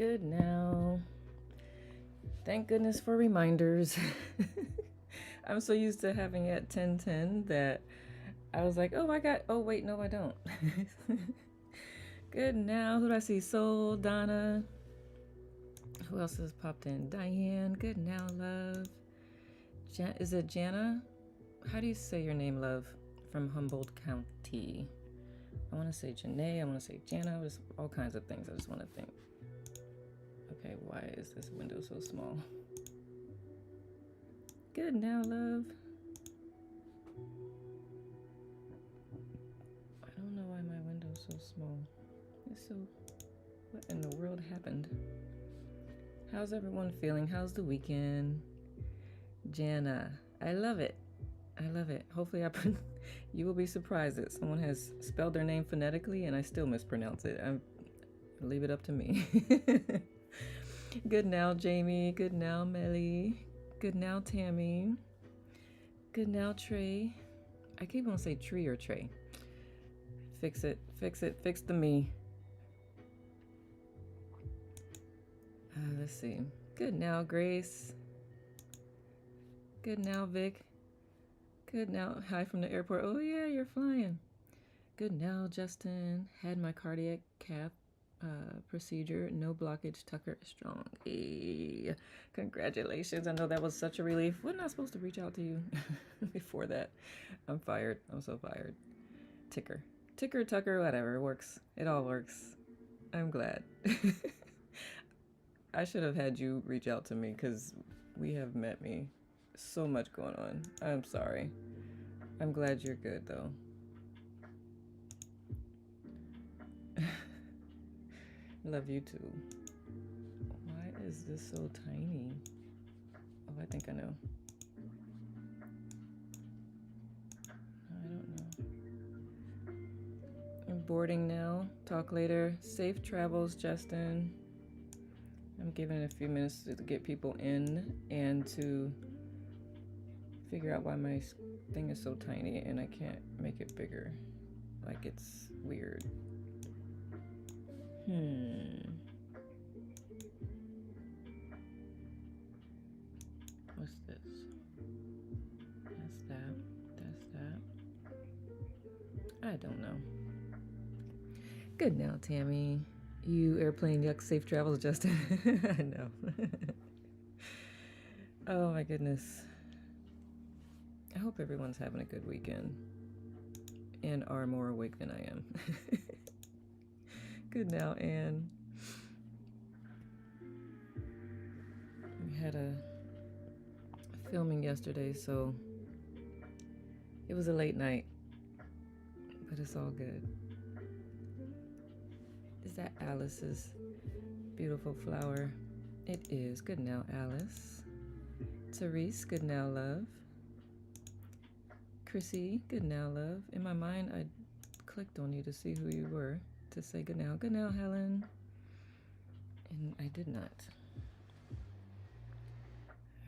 Good now. Thank goodness for reminders. I'm so used to having it at 10:10 that I was like, oh wait, no I don't. Good now. Who do I see? Soul, Donna. Who else has popped in? Diane. Good now, love. Is it Jana? How do you say your name, love? From Humboldt County. I want to say Janae. I want to say Jana. Just all kinds of things. I just want to think. Okay, why is this window so small? Good now, love. I don't know why my window's so small. It's so... What in the world happened? How's everyone feeling? How's the weekend? Jana. I love it. I love it. Hopefully you will be surprised that someone has spelled their name phonetically and I still mispronounce it. I'll leave it up to me. Good now, Jamie. Good now, Melly. Good now, Tammy. Good now, Trey. I keep on saying Tree or Trey. Fix it. Fix it. Fix the me. Let's see. Good now, Grace. Good now, Vic. Good now. Hi from the airport. Oh, yeah, you're flying. Good now, Justin. Had my cardiac cath procedure. No blockage. Tucker is strong. Hey, congratulations. I know that was such a relief. Wasn't I supposed to reach out to you before that? I'm fired. I'm so fired. Ticker, Tucker, whatever. It works. It all works. I'm glad. I should have had you reach out to me because we have met me. So much going on. I'm sorry. I'm glad you're good though. Love you too. Why is this so tiny? Oh, I think I know. I don't know. I'm boarding now. Talk later. Safe travels, Justin. I'm giving it a few minutes to get people in and to figure out why my thing is so tiny and I can't make it bigger. Like it's weird. What's this? That's that. That's that. I don't know. Good now, Tammy. You airplane yuck, safe travels, Justin. I know. Oh my goodness. I hope everyone's having a good weekend and are more awake than I am. Good now, Anne. We had a filming yesterday, so it was a late night, but it's all good. Is that Alice's beautiful flower? It is. Good now, Alice. Therese, good now, love. Chrissy, good now, love. In my mind, I clicked on you to see who you were, to say good now. Good now, Helen. And I did not.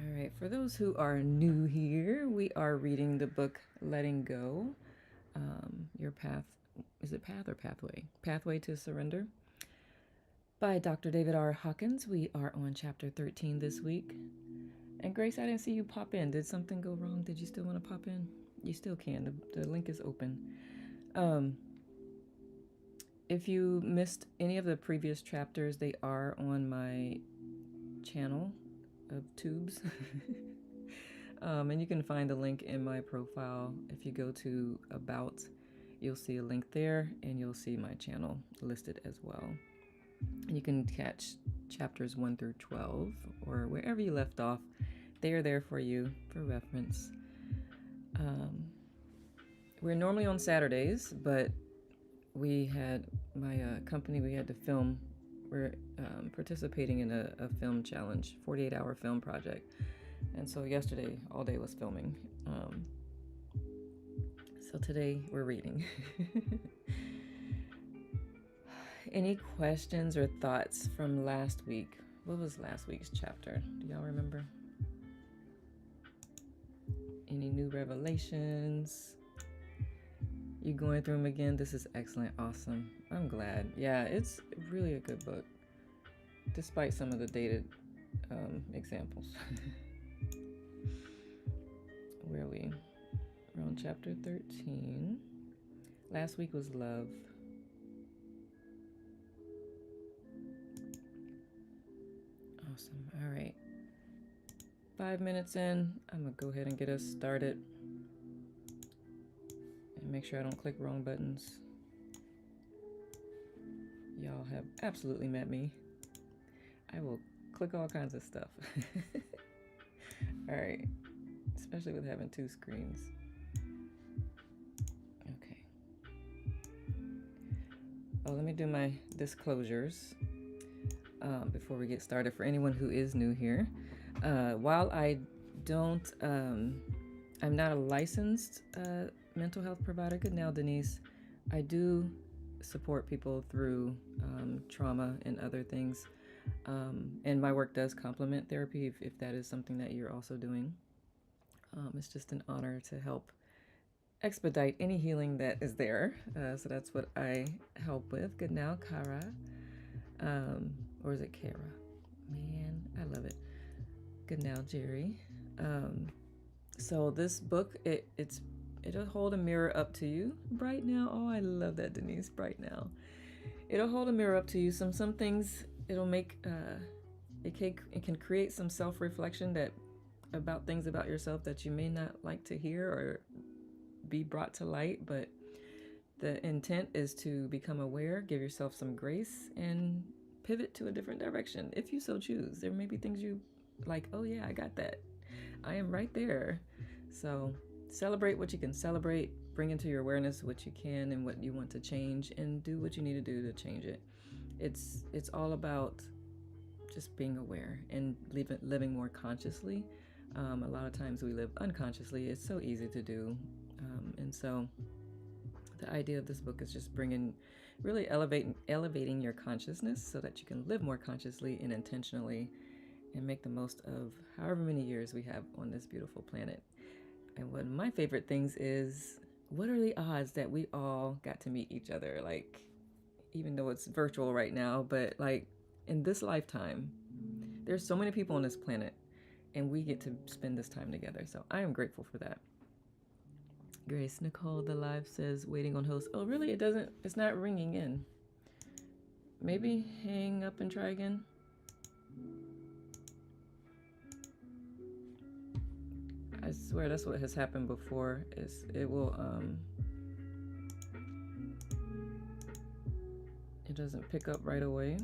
All right, for those who are new here, we are reading the book Letting Go. Your Path, is it Path or Pathway? Pathway to Surrender by Dr. David R. Hawkins. We are on chapter 13 this week. And Grace, I didn't see you pop in. Did something go wrong? Did you still want to pop in? You still can. The link is open. If you missed any of the previous chapters, they are on my channel of tubes. And you can find the link in my profile. If you go to About, you'll see a link there, and you'll see my channel listed as well. And you can catch chapters 1 through 12, or wherever you left off. They are there for you for reference. We're normally on Saturdays, but we had my company, we had to film. We're participating in a film challenge, 48-hour film project. And so yesterday, all day was filming. So today, we're reading. Any questions or thoughts from last week? What was last week's chapter? Do y'all remember? Any new revelations? You going through them again? This is excellent. Awesome. I'm glad. Yeah, it's really a good book. despite some of the dated examples. Where are we? We're on chapter 13. Last week was love. Awesome. All right. 5 minutes in, I'm going to go ahead and get us started. And make sure I don't click wrong buttons. Y'all have absolutely met me. I will click all kinds of stuff. All right. Especially with having 2 screens. Okay. Oh, let me do my disclosures before we get started. For anyone who is new here, while I don't, I'm not a licensed mental health provider. Good now, Denise. I do support people through trauma and other things. And my work does complement therapy if that is something that you're also doing. It's just an honor to help expedite any healing that is there. So that's what I help with. Good now, Kara. Or is it Kara? Man, I love it. Good now, Jerry. So this book, it'll hold a mirror up to you. Bright now. Oh, I love that, Denise. Bright now. It'll hold a mirror up to you. Some things it'll make. It can create some self-reflection about things about yourself that you may not like to hear or be brought to light, but the intent is to become aware, give yourself some grace, and pivot to a different direction if you so choose. There may be things you like, oh yeah, I got that. I am right there. So celebrate what you can celebrate, bring into your awareness what you can and what you want to change, and do what you need to do to change it. It's all about just being aware and living more consciously. A lot of times we live unconsciously. It's so easy to do. And so the idea of this book is just really elevating your consciousness so that you can live more consciously and intentionally and make the most of however many years we have on this beautiful planet. And one of my favorite things is, what are the odds that we all got to meet each other? Like, even though it's virtual right now, but like in this lifetime, there's so many people on this planet, and we get to spend this time together. So I am grateful for that. Grace Nicole, the live says, waiting on host. Oh, really? It's not ringing in. Maybe hang up and try again. I swear that's what has happened before. It will, it doesn't pick up right away.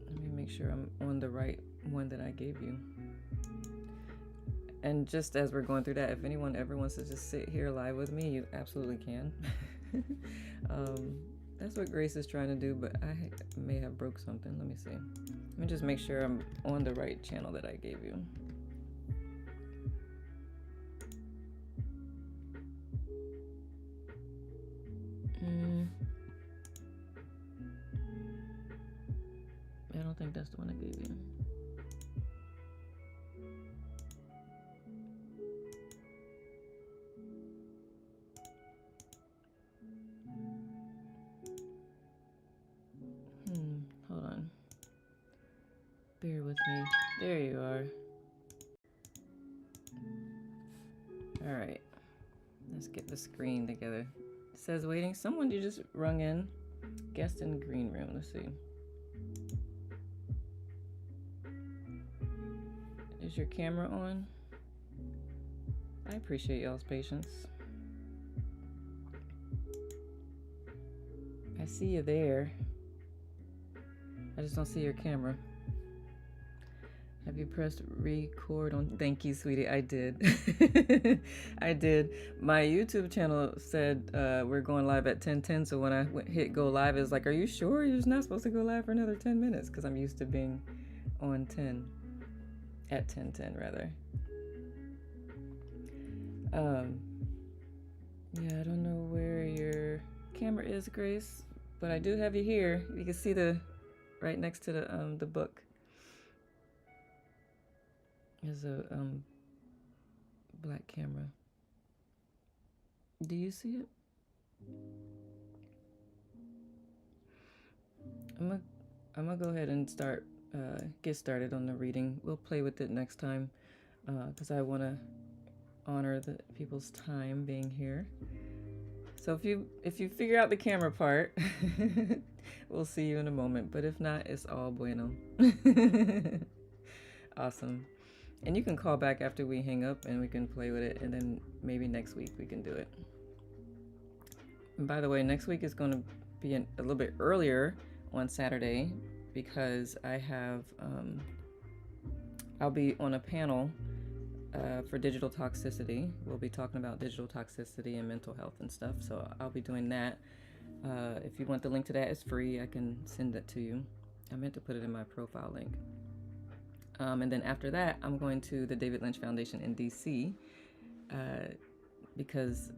Let me make sure I'm on the right one that I gave you. And just as we're going through that, if anyone ever wants to just sit here live with me, you absolutely can. That's what Grace is trying to do, but I may have broke something. Let me see. Let me just make sure I'm on the right channel that I gave you. I don't think that's the one I gave you. Hold on. Bear with me. There you are. All right. Let's get the screen together. It says waiting. Someone you just rung in. Guest in green room. Let's see. Is your camera on? I appreciate y'all's patience. I see you there. I just don't see your camera. Have you pressed record on? Thank you, sweetie. I did. I did. My YouTube channel said we're going live at 10:10. So when I hit go live, it's like, are you sure you're not supposed to go live for another 10 minutes? Because I'm used to being on 10. At 10:10 rather. Yeah, I don't know where your camera is, Grace, but I do have you here. You can see right next to the book. There's a black camera. Do you see it? I'm gonna I'm gonna go ahead and get started on the reading. We'll play with it next time because I want to honor the people's time being here. So if you figure out the camera part, we'll see you in a moment. But if not, it's all bueno. Awesome. And you can call back after we hang up and we can play with it, and then maybe next week we can do it. And by the way, next week is going to be a little bit earlier on Saturday because I have I'll be on a panel for digital toxicity. We'll be talking about digital toxicity and mental health and stuff. So I'll be doing that. If you want the link to that, it's free. I can send it to you. I meant to put it in my profile link. And then after that, I'm going to the David Lynch Foundation in DC because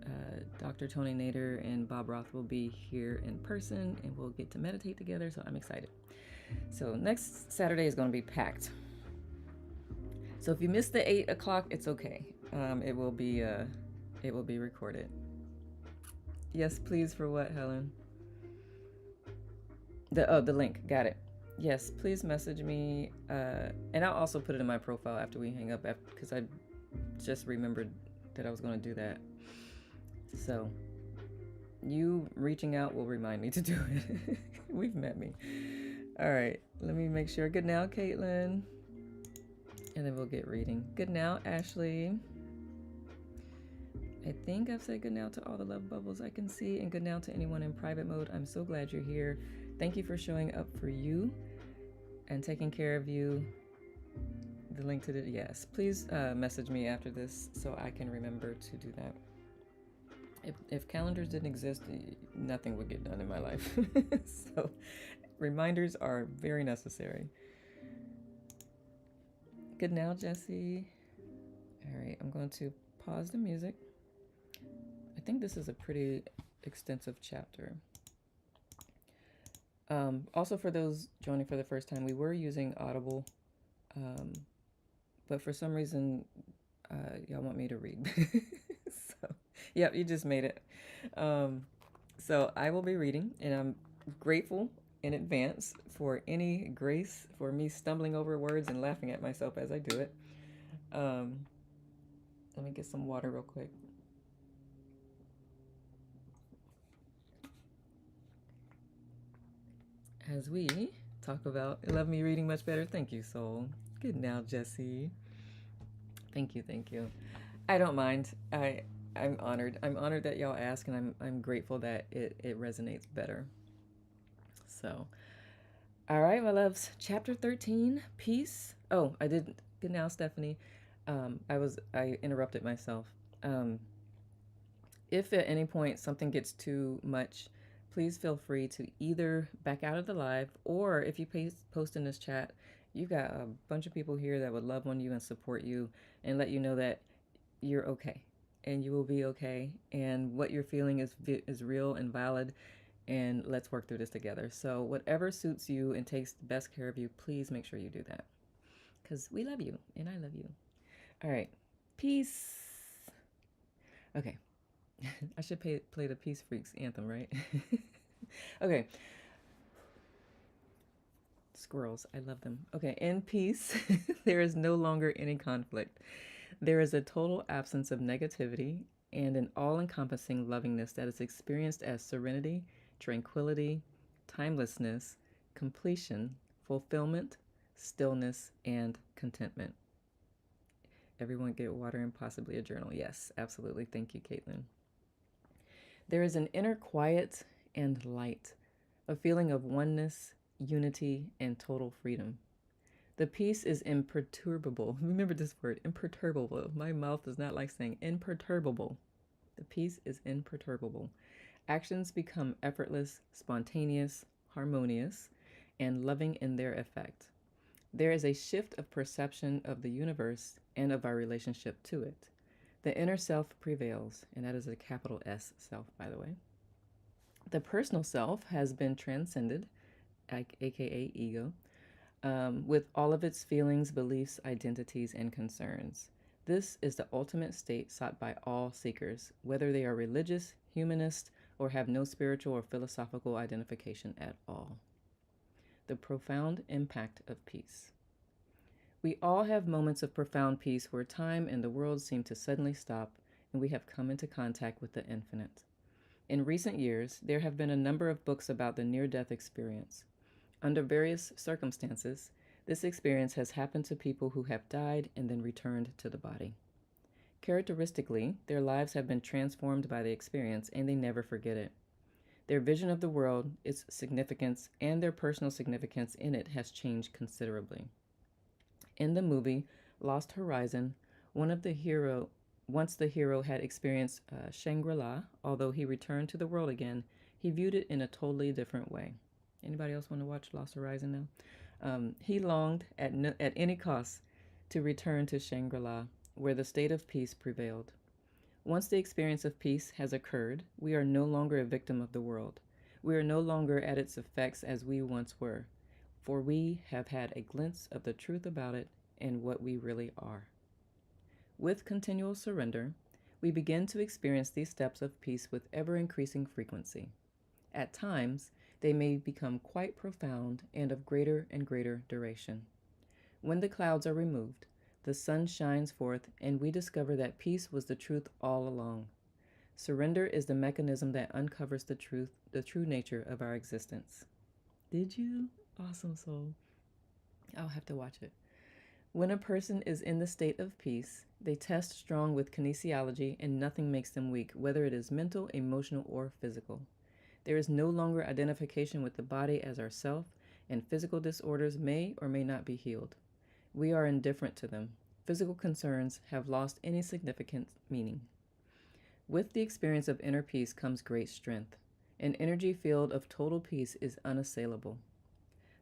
Dr. Tony Nader and Bob Roth will be here in person and we'll get to meditate together. So I'm excited. So next Saturday is going to be packed. So if you missed the 8 o'clock, it's okay. It will be recorded. Yes, please. For what, Helen? The link. Got it. Yes, please message me, and I'll also put it in my profile after we hang up, because I just remembered that I was going to do that. So you reaching out will remind me to do it. We've met me. All right, let me make sure. Good now, Caitlin. And then we'll get reading. Good now, Ashley. I think I've said good now to all the love bubbles I can see, and good now to anyone in private mode. I'm so glad you're here. Thank you for showing up for you and taking care of you. The link to the, yes, please message me after this so I can remember to do that. If calendars didn't exist, nothing would get done in my life. So reminders are very necessary. Good now, Jesse. All right, I'm going to pause the music. I think this is a pretty extensive chapter. Also, for those joining for the first time, we were using Audible, but for some reason, y'all want me to read. So, yep, you just made it. So I will be reading, and I'm grateful in advance for any grace for me stumbling over words and laughing at myself as I do it. Let me get some water real quick. As we talk about love me reading much better. Thank you, soul. Good now, Jesse. Thank you. I don't mind. I'm honored. I'm honored that y'all ask, and I'm grateful that it resonates better. So, all right, my loves. Chapter 13, peace. Oh, I did. Good now, Stephanie. I interrupted myself. If at any point something gets too much, please feel free to either back out of the live, or if you post in this chat, you got a bunch of people here that would love on you and support you and let you know that you're okay and you will be okay, and what you're feeling is real and valid, and let's work through this together. So whatever suits you and takes the best care of you, please make sure you do that, because we love you and I love you. All right, peace. Okay. I should play the Peace Freaks anthem, right? Okay. Squirrels, I love them. Okay, in peace, there is no longer any conflict. There is a total absence of negativity and an all-encompassing lovingness that is experienced as serenity, tranquility, timelessness, completion, fulfillment, stillness, and contentment. Everyone get water and possibly a journal. Yes, absolutely. Thank you, Caitlin. There is an inner quiet and light, a feeling of oneness, unity, and total freedom. The peace is imperturbable. Remember this word, imperturbable. My mouth does not like saying imperturbable. The peace is imperturbable. Actions become effortless, spontaneous, harmonious, and loving in their effect. There is a shift of perception of the universe and of our relationship to it. The inner self prevails, and that is a capital S self, by the way. The personal self has been transcended, aka ego, with all of its feelings, beliefs, identities, and concerns. This is the ultimate state sought by all seekers, whether they are religious, humanist, or have no spiritual or philosophical identification at all. the profound impact of peace. We all have moments of profound peace where time and the world seem to suddenly stop and we have come into contact with the infinite. In recent years, there have been a number of books about the near death experience. Under various circumstances, this experience has happened to people who have died and then returned to the body. Characteristically, their lives have been transformed by the experience and they never forget it. Their vision of the world, its significance, and their personal significance in it has changed considerably. In the movie Lost Horizon, once the hero had experienced Shangri-La, although he returned to the world again, he viewed it in a totally different way. Anybody else want to watch Lost Horizon now? He longed at any cost to return to Shangri-La, where the state of peace prevailed. Once the experience of peace has occurred, we are no longer a victim of the world. We are no longer at its effects as we once were, for we have had a glimpse of the truth about it and what we really are. With continual surrender, we begin to experience these steps of peace with ever increasing frequency. At times, they may become quite profound and of greater and greater duration. When the clouds are removed, the sun shines forth, and we discover that peace was the truth all along. Surrender is the mechanism that uncovers the true nature of our existence. Did you? Awesome soul. I'll have to watch it. When a person is in the state of peace, they test strong with kinesiology and nothing makes them weak, whether it is mental, emotional, or physical. There is no longer identification with the body as ourself, and physical disorders may or may not be healed. We are indifferent to them. Physical concerns have lost any significant meaning. With the experience of inner peace comes great strength. An energy field of total peace is unassailable.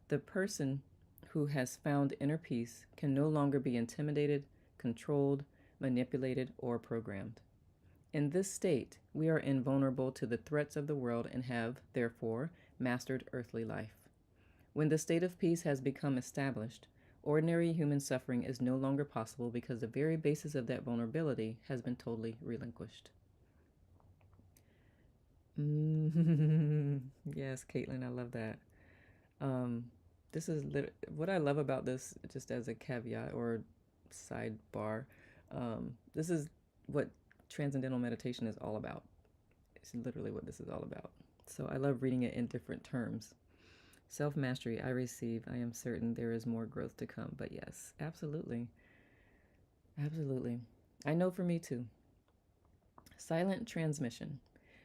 The person who has found inner peace can no longer be intimidated, controlled, manipulated, or programmed. In this state, we are invulnerable to the threats of the world and have, therefore, mastered earthly life. When the state of peace has become established, ordinary human suffering is no longer possible because the very basis of that vulnerability has been totally relinquished. Yes, Caitlin, I love that. This is what I love about this, just as a caveat or sidebar. This is what transcendental meditation is all about. It's literally what this is all about. So I love reading it in different terms. Self-mastery, I receive. I am certain there is more growth to come. But yes, absolutely. Absolutely. I know for me too. Silent transmission.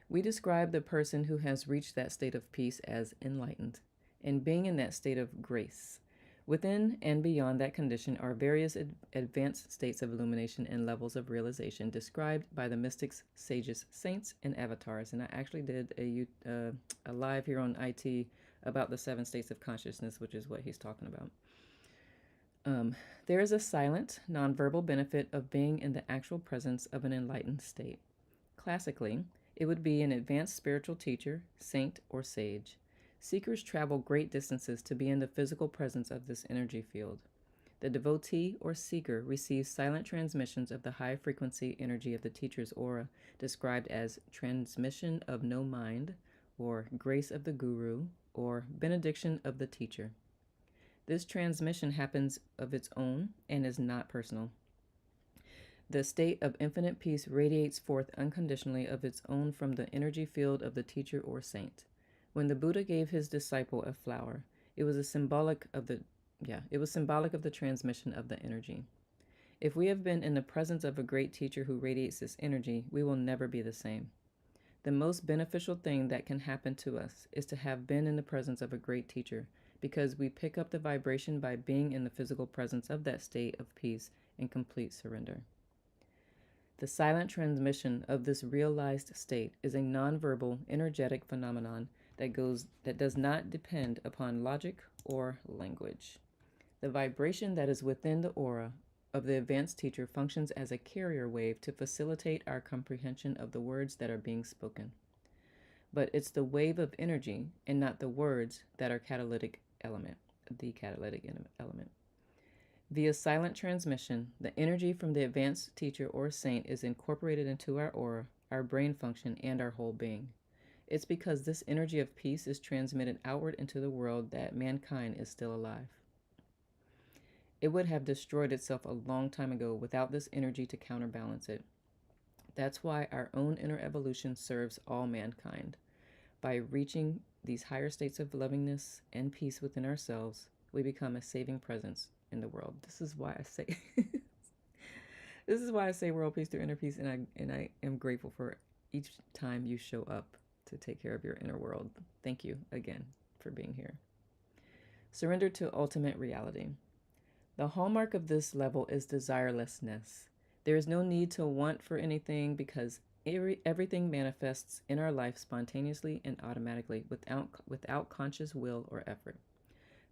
We describe the person who has reached that state of peace as enlightened, and being in that state of grace. Within and beyond that condition are various advanced states of illumination and levels of realization described by the mystics, sages, saints, and avatars. And I actually did a live here on IT about the 7 states of consciousness, which is what he's talking about. There is a silent, nonverbal benefit of being in the actual presence of an enlightened state. Classically, it would be an advanced spiritual teacher, saint, or sage. Seekers travel great distances to be in the physical presence of this energy field. The devotee or seeker receives silent transmissions of the high frequency energy of the teacher's aura, described as transmission of no mind, or grace of the guru, or benediction of the teacher. This transmission happens of its own and is not personal. The state of infinite peace radiates forth unconditionally of its own from the energy field of the teacher or saint. When the Buddha gave his disciple a flower, it was symbolic of the transmission of the energy. If we have been in the presence of a great teacher who radiates this energy, we will never be the same. The most beneficial thing that can happen to us is to have been in the presence of a great teacher, because we pick up the vibration by being in the physical presence of that state of peace and complete surrender. The silent transmission of this realized state is a nonverbal, energetic phenomenon that does not depend upon logic or language. The vibration that is within the aura of the advanced teacher functions as a carrier wave to facilitate our comprehension of the words that are being spoken. But it's the wave of energy and not the words that are the catalytic element. Via silent transmission, the energy from the advanced teacher or saint is incorporated into our aura, our brain function, and our whole being. It's because this energy of peace is transmitted outward into the world that mankind is still alive. It would have destroyed itself a long time ago without this energy to counterbalance it. That's why our own inner evolution serves all mankind. By reaching these higher states of lovingness and peace within ourselves, we become a saving presence in the world. This is why I say this is why I say world peace through inner peace, and I am grateful for each time you show up to take care of your inner world. Thank you again for being here. Surrender to ultimate reality. The hallmark of this level is desirelessness. There is no need to want for anything because everything manifests in our life spontaneously and automatically without conscious will or effort.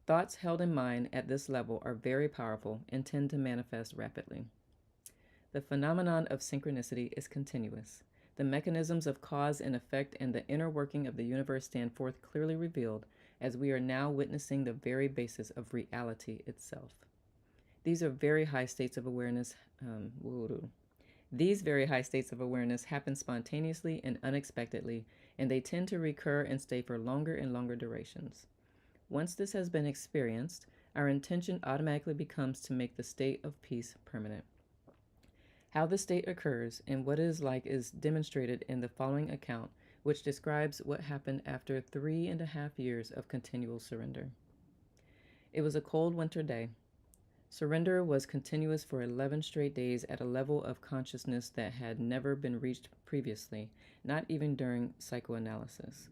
Thoughts held in mind at this level are very powerful and tend to manifest rapidly. The phenomenon of synchronicity is continuous. The mechanisms of cause and effect and the inner working of the universe stand forth clearly revealed as we are now witnessing the very basis of reality itself. These are very high states of awareness. These very high states of awareness happen spontaneously and unexpectedly, and they tend to recur and stay for longer and longer durations. Once this has been experienced, our intention automatically becomes to make the state of peace permanent. How the state occurs and what it is like is demonstrated in the following account, which describes what happened after 3.5 years of continual surrender. It was a cold winter day. Surrender was continuous for 11 straight days at a level of consciousness that had never been reached previously, not even during psychoanalysis.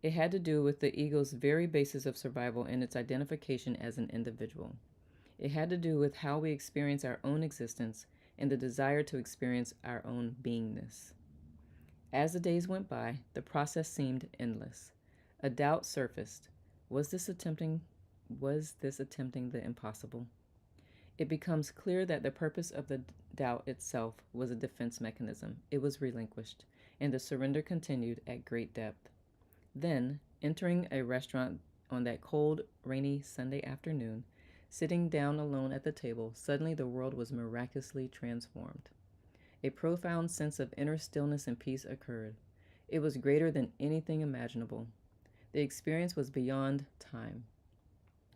It had to do with the ego's very basis of survival and its identification as an individual. It had to do with how we experience our own existence and the desire to experience our own beingness. As the days went by, the process seemed endless. A doubt surfaced. Was this attempting the impossible? It becomes clear that the purpose of the doubt itself was a defense mechanism. It was relinquished, and the surrender continued at great depth. Then, entering a restaurant on that cold, rainy Sunday afternoon, sitting down alone at the table, suddenly the world was miraculously transformed. A profound sense of inner stillness and peace occurred. It was greater than anything imaginable. The experience was beyond time.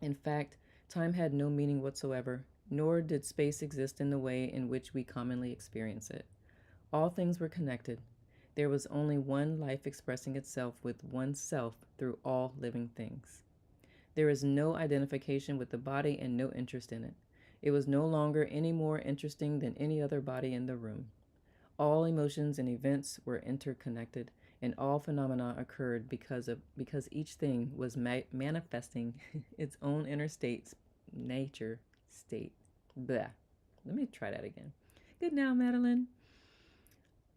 In fact, time had no meaning whatsoever, nor did space exist in the way in which we commonly experience it. All things were connected. There was only one life expressing itself with oneself through all living things. There is no identification with the body and no interest in it. It was no longer any more interesting than any other body in the room. All emotions and events were interconnected, and all phenomena occurred because each thing was manifesting its own inner nature state. Blah. Let me try that again. Good now, Madeline.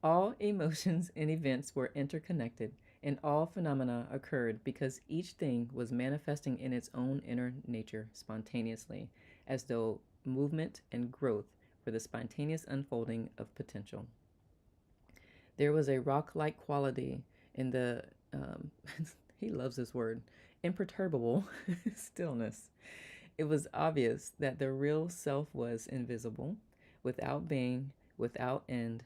All emotions and events were interconnected, and all phenomena occurred because each thing was manifesting in its own inner nature spontaneously, as though movement and growth were the spontaneous unfolding of potential. There was a rock-like quality in the, he loves this word, imperturbable stillness. It was obvious that the real self was invisible, without being, without end,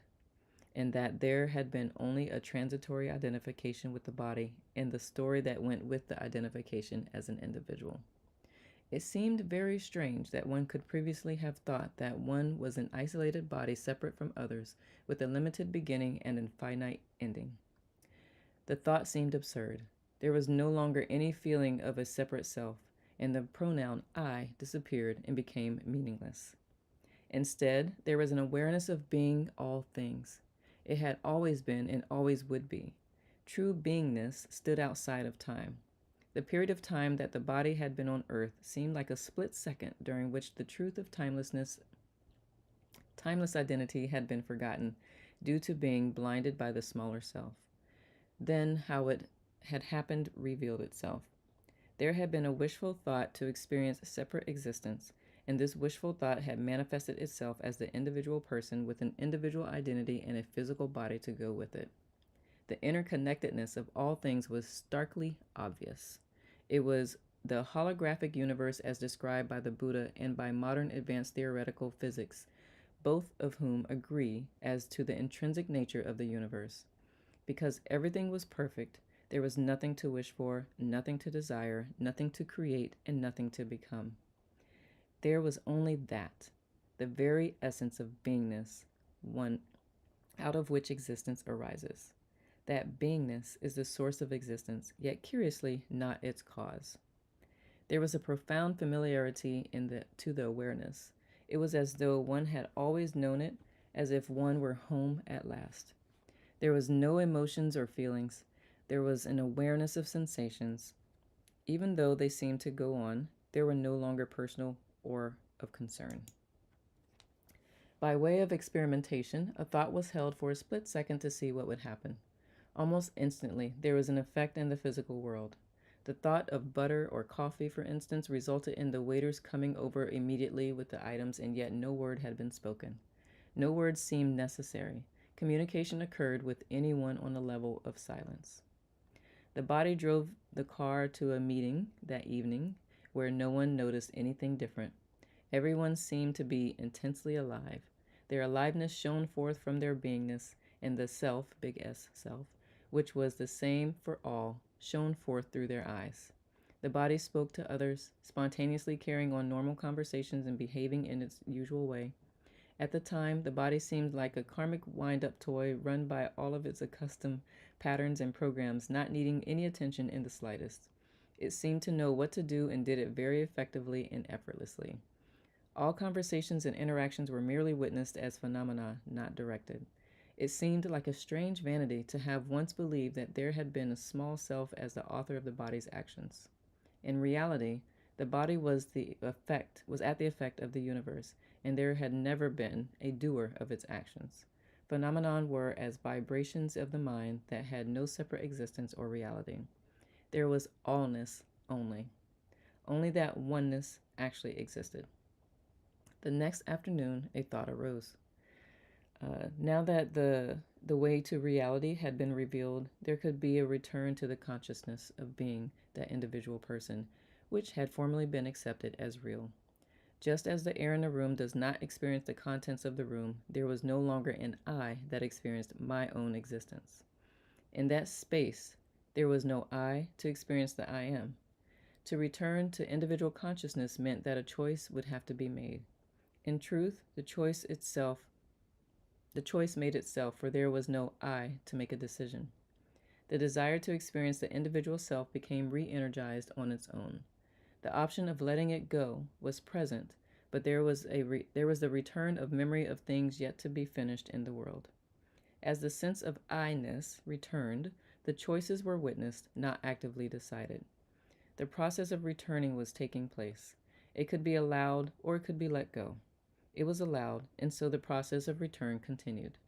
and that there had been only a transitory identification with the body and the story that went with the identification as an individual. It seemed very strange that one could previously have thought that one was an isolated body separate from others, with a limited beginning and a finite ending. The thought seemed absurd. There was no longer any feeling of a separate self, and the pronoun I disappeared and became meaningless. Instead, there was an awareness of being all things. It had always been and always would be. True beingness stood outside of time. The period of time that the body had been on earth seemed like a split second during which the truth of timeless identity had been forgotten due to being blinded by the smaller self. Then how it had happened revealed itself. There had been a wishful thought to experience separate existence, and this wishful thought had manifested itself as the individual person with an individual identity and a physical body to go with it. The interconnectedness of all things was starkly obvious. It was the holographic universe as described by the Buddha and by modern advanced theoretical physics, both of whom agree as to the intrinsic nature of the universe. Because everything was perfect, there was nothing to wish for, nothing to desire, nothing to create, and nothing to become. There was only that, the very essence of beingness, one out of which existence arises. That beingness is the source of existence, yet curiously not its cause. There was a profound familiarity to the awareness. It was as though one had always known it, as if one were home at last. There was no emotions or feelings. There was an awareness of sensations. Even though they seemed to go on, they were no longer personal or of concern. By way of experimentation, a thought was held for a split second to see what would happen. Almost instantly, there was an effect in the physical world. The thought of butter or coffee, for instance, resulted in the waiters coming over immediately with the items, and yet no word had been spoken. No words seemed necessary. Communication occurred with anyone on a level of silence. The body drove the car to a meeting that evening where no one noticed anything different. Everyone seemed to be intensely alive. Their aliveness shone forth from their beingness, and the self, big S self, which was the same for all, shone forth through their eyes. The body spoke to others, spontaneously carrying on normal conversations and behaving in its usual way. At the time, the body seemed like a karmic wind-up toy run by all of its accustomed patterns and programs, not needing any attention in the slightest. It seemed to know what to do and did it very effectively and effortlessly. All conversations and interactions were merely witnessed as phenomena, not directed. It seemed like a strange vanity to have once believed that there had been a small self as the author of the body's actions. In reality, the body was at the effect of the universe, and there had never been a doer of its actions. Phenomena were as vibrations of the mind that had no separate existence or reality. There was allness only. Only that oneness actually existed. The next afternoon, a thought arose. Now that the way to reality had been revealed, there could be a return to the consciousness of being that individual person, which had formerly been accepted as real. Just as the air in the room does not experience the contents of the room, there was no longer an I that experienced my own existence. In that space, there was no I to experience the I am. To return to individual consciousness meant that a choice would have to be made. In truth, the choice made itself, for there was no I to make a decision. The desire to experience the individual self became re-energized on its own. The option of letting it go was present, but there was the return of memory of things yet to be finished in the world. As the sense of I-ness returned, the choices were witnessed, not actively decided. The process of returning was taking place. It could be allowed or it could be let go. It was allowed, and so the process of return continued.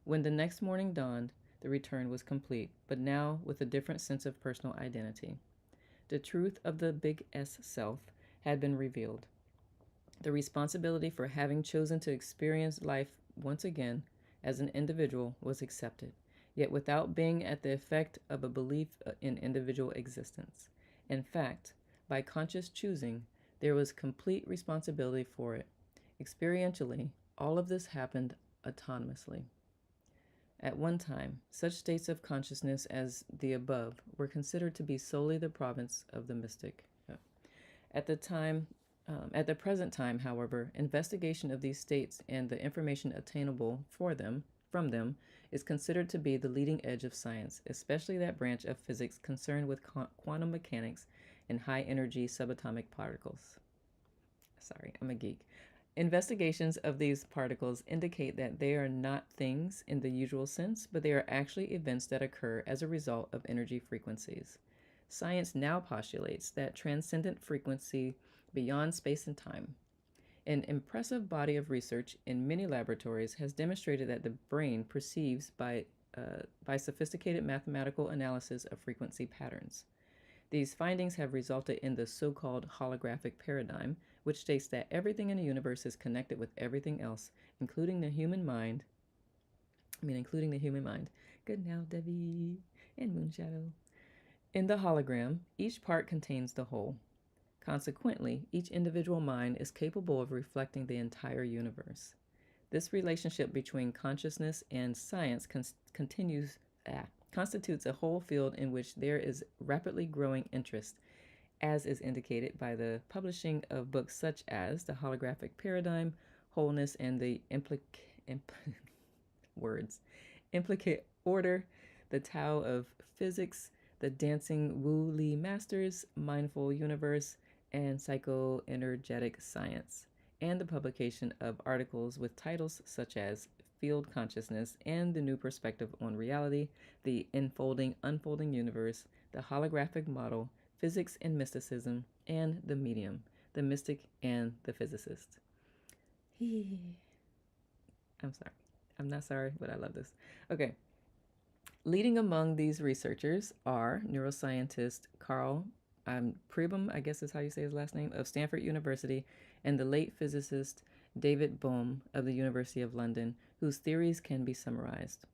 When the next morning dawned, the return was complete, but now with a different sense of personal identity. The truth of the big S self had been revealed. The responsibility for having chosen to experience life once again as an individual was accepted, yet without being at the effect of a belief in individual existence. In fact, by conscious choosing, there was complete responsibility for it. Experientially, all of this happened autonomously. At one time, such states of consciousness as the above were considered to be solely the province of the mystic. At the present time, however, investigation of these states and the information attainable from them is considered to be the leading edge of science, especially that branch of physics concerned with quantum mechanics and high-energy subatomic particles. Sorry, I'm a geek. Investigations of these particles indicate that they are not things in the usual sense, but they are actually events that occur as a result of energy frequencies. Science now postulates that transcendent frequency beyond space and time. An impressive body of research in many laboratories has demonstrated that the brain perceives by sophisticated mathematical analysis of frequency patterns. These findings have resulted in the so-called holographic paradigm, which states that everything in the universe is connected with everything else, including the human mind. Good now, Debbie and Moonshadow. In the hologram, each part contains the whole. Consequently, each individual mind is capable of reflecting the entire universe. This relationship between consciousness and science continues constitutes a whole field in which there is rapidly growing interest, as is indicated by the publishing of books such as The Holographic Paradigm, Wholeness, and the words, Implicate Order, The Tao of Physics, The Dancing Wu Li Masters, Mindful Universe, and Psychoenergetic Science, and the publication of articles with titles such as Field Consciousness and the New Perspective on Reality, The Unfolding Universe, The Holographic Model, Physics and Mysticism, and The Medium, The Mystic and the Physicist. I'm sorry. I'm not sorry, but I love this. Okay. Leading among these researchers are neuroscientist Carl Pribom, I guess is how you say his last name, of Stanford University, and the late physicist David Bohm of the University of London, whose theories can be summarized.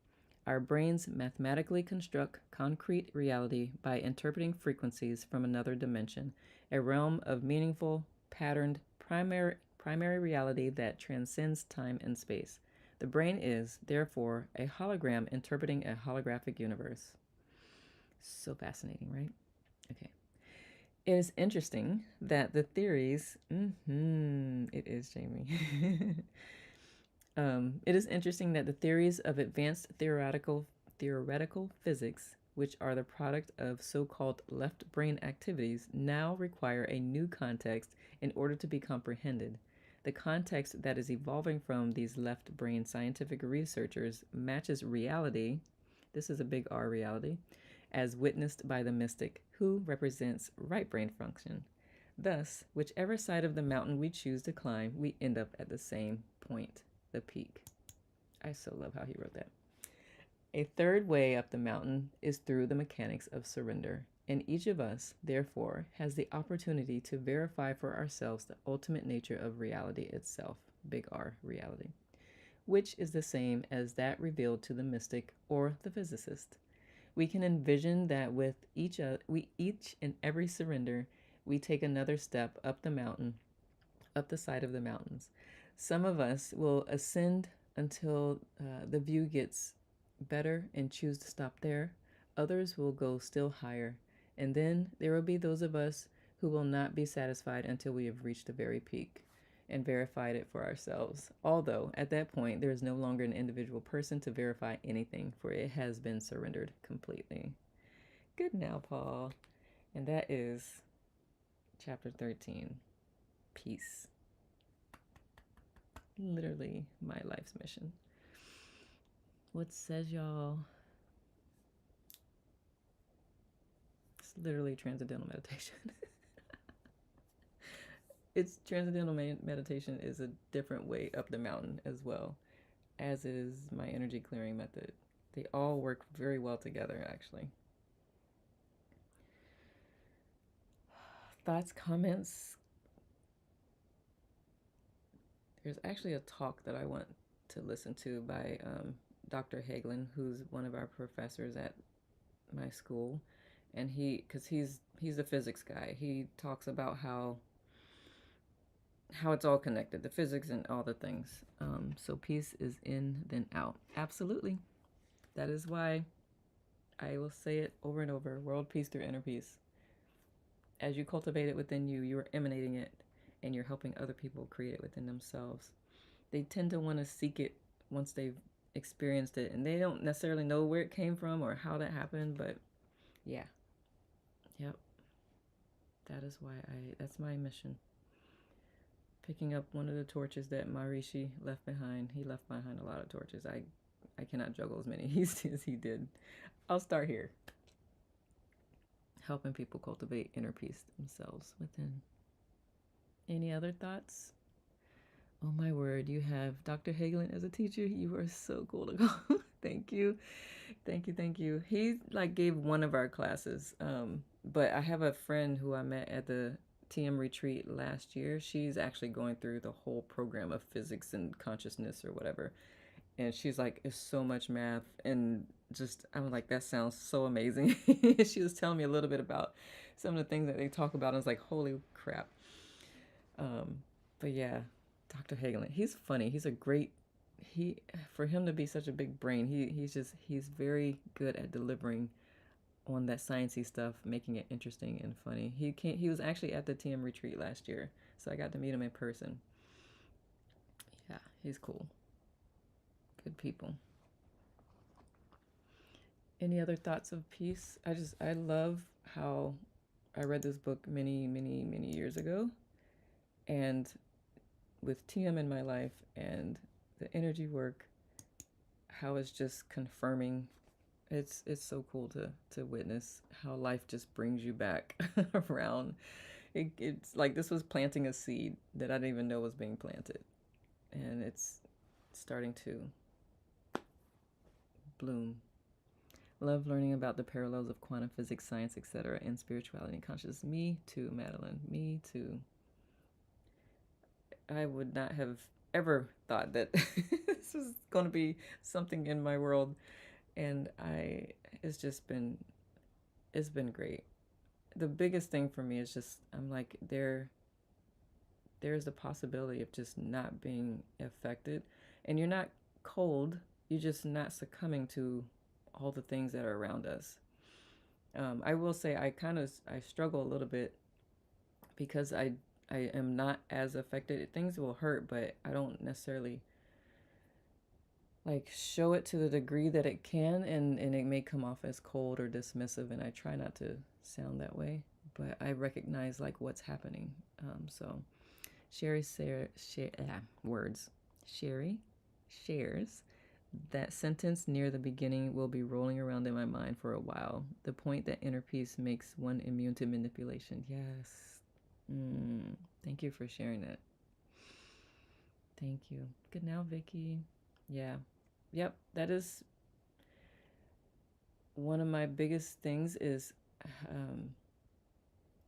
Our brains mathematically construct concrete reality by interpreting frequencies from another dimension, a realm of meaningful, patterned, primary reality that transcends time and space. The brain is, therefore, a hologram interpreting a holographic universe. So fascinating, right? Okay. It is interesting that the theories, it is Jamie. It is interesting that the theories of advanced theoretical physics, which are the product of so-called left brain activities, now require a new context in order to be comprehended. The context that is evolving from these left brain scientific researchers matches reality, this is a big R reality, as witnessed by the mystic, who represents right brain function. Thus, whichever side of the mountain we choose to climb, we end up at the same point, the peak. I so love how he wrote that. A third way up the mountain is through the mechanics of surrender, and each of us, therefore, has the opportunity to verify for ourselves the ultimate nature of reality itself, big R reality, which is the same as that revealed to the mystic or the physicist. We can envision that with each and every surrender, we take another step up the mountain, up the side of the mountains. Some of us will ascend until the view gets better and choose to stop there. Others will go still higher. And then there will be those of us who will not be satisfied until we have reached the very peak and verified it for ourselves. Although at that point, there is no longer an individual person to verify anything, for it has been surrendered completely. Good now, Paul. And that is chapter 13, Peace. Literally my life's mission. What says y'all? It's literally transcendental meditation. It's transcendental meditation is a different way up the mountain as well, as is my energy clearing method. They all work very well together, actually. Thoughts, comments? There's actually a talk that I want to listen to by Dr. Hagelin, who's one of our professors at my school, and because he's a physics guy, he talks about how it's all connected, the physics and all the things. So peace is in, then out. Absolutely. That is why I will say it over and over: world peace through inner peace. As you cultivate it within you, you are emanating it, and you're helping other people create it within themselves. They tend to want to seek it once they've experienced it, and they don't necessarily know where it came from or how that happened, but yeah. Yep. That is why that's my mission. Picking up one of the torches that Maharishi left behind. He left behind a lot of torches. I cannot juggle as many as he did. I'll start here. Helping people cultivate inner peace themselves within. Any other thoughts? Oh my word, you have Dr. Hagelin as a teacher. You are so cool to go. Thank you. He gave one of our classes. But I have a friend who I met at the TM retreat last year. She's actually going through the whole program of physics and consciousness or whatever. And she's like, it's so much math. And I'm like, that sounds so amazing. She was telling me a little bit about some of the things that they talk about. And I was like, holy crap. But yeah, Dr. Hagelin, he's funny. he, for him to be such a big brain, he's very good at delivering on that sciencey stuff, making it interesting and funny. He was actually at the TM retreat last year, so I got to meet him in person. Yeah, he's cool. Good people. Any other thoughts of peace? I love how I read this book many years ago, and with TM in my life and the energy work, how it's just confirming. It's so cool to witness how life just brings you back around. It's like this was planting a seed that I didn't even know was being planted, and it's starting to bloom. Love learning about the parallels of quantum physics, science, etc., and spirituality and consciousness. Me too, Madeline. Me too. I would not have ever thought that this was going to be something in my world, and it's just been, it's been great. The biggest thing for me is just I'm like there's the possibility of just not being affected, and you're not cold, you're just not succumbing to all the things that are around us. I will say I struggle a little bit because I am not as affected. Things will hurt, but I don't necessarily like show it to the degree that it can, and it may come off as cold or dismissive, and I try not to sound that way, but I recognize like what's happening. So Sherry words. Sherry shares that sentence near the beginning will be rolling around in my mind for a while. The point that inner peace makes one immune to manipulation. Yes. Thank you for sharing that. Thank you. Good now, Vicky. Yeah. Yep. That is one of my biggest things is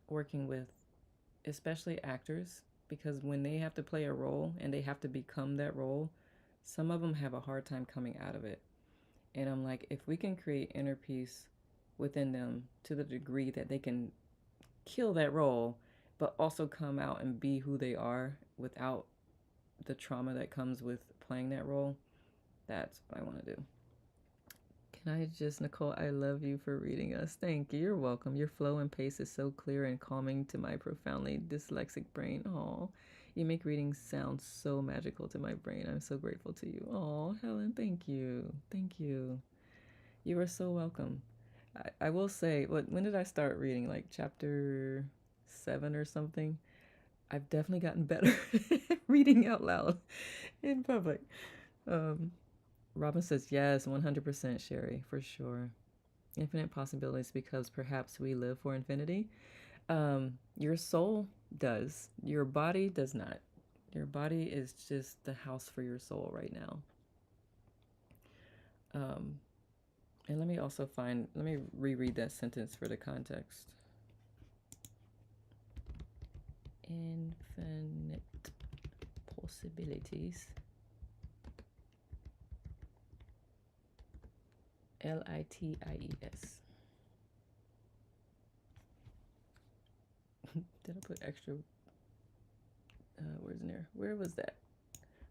working with especially actors, because when they have to play a role and they have to become that role, some of them have a hard time coming out of it. And I'm like, if we can create inner peace within them to the degree that they can kill that role, but also come out and be who they are without the trauma that comes with playing that role, that's what I want to do. Can I just, Nicole, I love you for reading us. Thank you. You're welcome. Your flow and pace is so clear and calming to my profoundly dyslexic brain. Aw, you make readings sound so magical to my brain. I'm so grateful to you. Aw, Helen, thank you. Thank you. You are so welcome. I will say, when did I start reading? Like chapter 7 or something? I've definitely gotten better reading out loud in public. Robin says, yes, 100% Sherry, for sure. Infinite possibilities because perhaps we live for infinity. Your soul does. Your body does not. Your body is just the house for your soul right now. And let me reread that sentence for the context. Infinite possibilities. Lities. Did I put extra words in there? Where was that?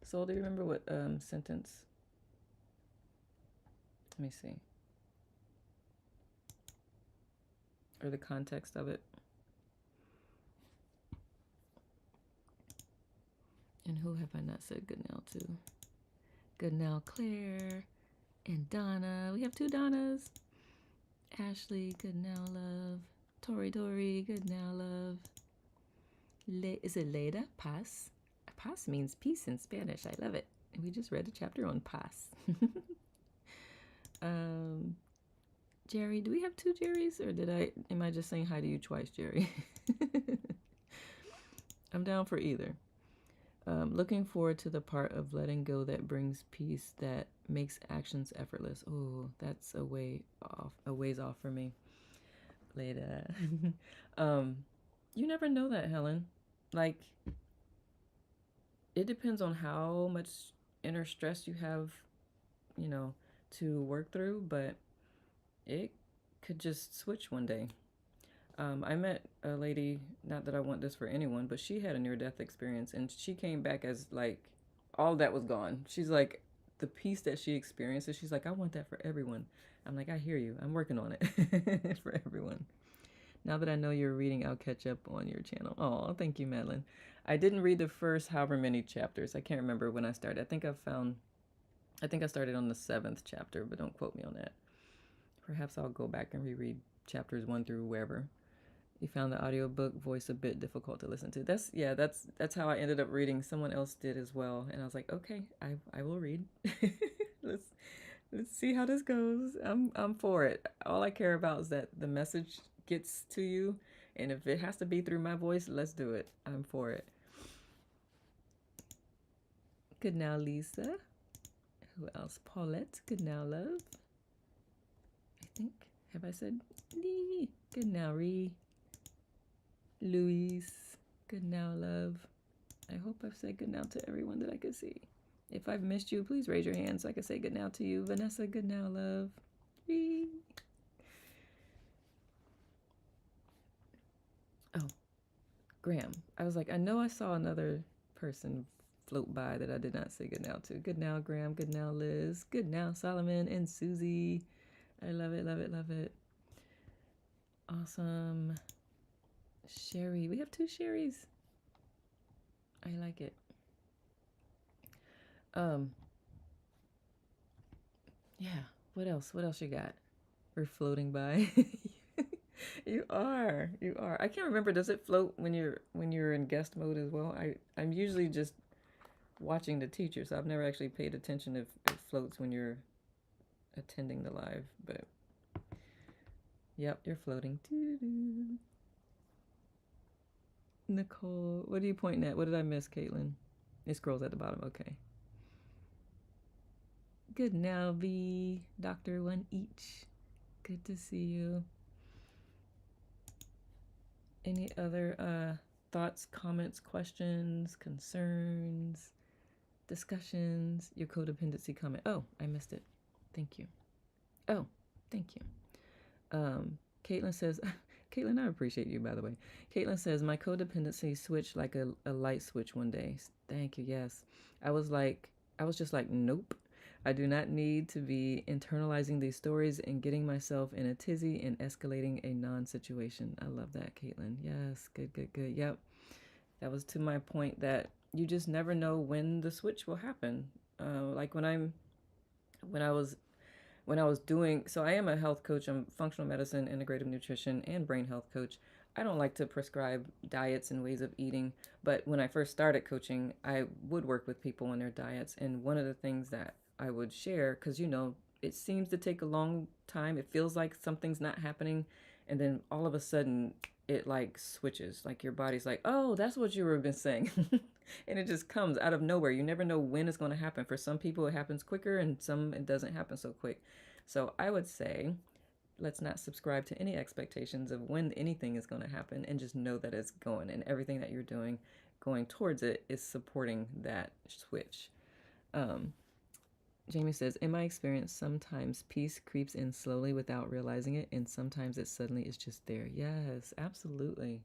Soul, do you remember what sentence? Let me see. Or the context of it. And who have I not said good now to? Good now, Claire and Donna. We have 2 Donnas. Ashley, good now, love. Tori, good now, love. Is it Leda? Paz? Paz means peace in Spanish. I love it. We just read a chapter on paz. Jerry, do we have 2 Jerrys, or am I just saying hi to you twice, Jerry? I'm down for either. Looking forward to the part of letting go that brings peace, that makes actions effortless. Oh, that's a ways off for me. Later. You never know that, Helen. Like, it depends on how much inner stress you have, to work through, but it could just switch one day. I met a lady, not that I want this for anyone, but she had a near-death experience, and she came back as, like, all that was gone. She's like, the peace that she experiences, she's like, I want that for everyone. I'm like, I hear you. I'm working on it for everyone. Now that I know you're reading, I'll catch up on your channel. Oh, thank you, Madeline. I didn't read the first however many chapters. I can't remember when I started. I think I started on the 7th chapter, but don't quote me on that. Perhaps I'll go back and reread chapters 1 through wherever. You found the audiobook voice a bit difficult to listen to. That's how I ended up reading. Someone else did as well, and I was like, okay, I will read. let's let's see how this goes. I'm for it. All I care about is that the message gets to you, and if it has to be through my voice, let's do it. I'm for it. Good now, Lisa. Who else? Paulette. Good now, love. I think. Have I said Lee? Good now, Ree. Louise. Good now, love. I hope I've said good now to everyone that I could see. If I've missed you, please raise your hand so I can say good now to you. Vanessa, good now, love. Ree. Oh, Graham. I was like, I know I saw another person float by that I did not say good now to. Good now, Graham. Good now, Liz. Good now, Solomon and Susie. I love it, love it, love it. Awesome. Sherry. We have 2 Sherrys. I like it. Yeah. What else? What else you got? We're floating by. You are. You are. I can't remember. Does it float when you're in guest mode as well? I'm usually just watching the teacher, so I've never actually paid attention if it floats when you're attending the live. But yep, you're floating. Doo-doo. Nicole, what are you pointing at? What did I miss, Caitlin? It scrolls at the bottom. Okay. Good now, V. Dr. One Each. Good to see you. Any other thoughts, comments, questions, concerns, discussions? Your codependency comment. Oh, I missed it. Thank you. Oh, thank you. Caitlin says, Caitlin, I appreciate you, by the way. Caitlin says, my codependency switched like a light switch one day. Thank you, yes. I was just like, nope. I do not need to be internalizing these stories and getting myself in a tizzy and escalating a non-situation. I love that, Caitlin. Yes, good, good, good. Yep. That was to my point that you just never know when the switch will happen. Like when I was doing, so I am a health coach. I'm functional medicine, integrative nutrition, and brain health coach. I don't like to prescribe diets and ways of eating, but when I first started coaching, I would work with people on their diets. And one of the things that I would share, because it seems to take a long time. It feels like something's not happening, and then all of a sudden it like switches. Like your body's like, oh, that's what you were been saying. And it just comes out of nowhere. You never know when it's going to happen. For some people, it happens quicker, and some it doesn't happen so quick. So I would say, let's not subscribe to any expectations of when anything is going to happen, and just know that it's going, and everything that you're doing going towards it is supporting that switch. Jamie says, in my experience, sometimes peace creeps in slowly without realizing it, and sometimes it suddenly is just there. Yes, absolutely.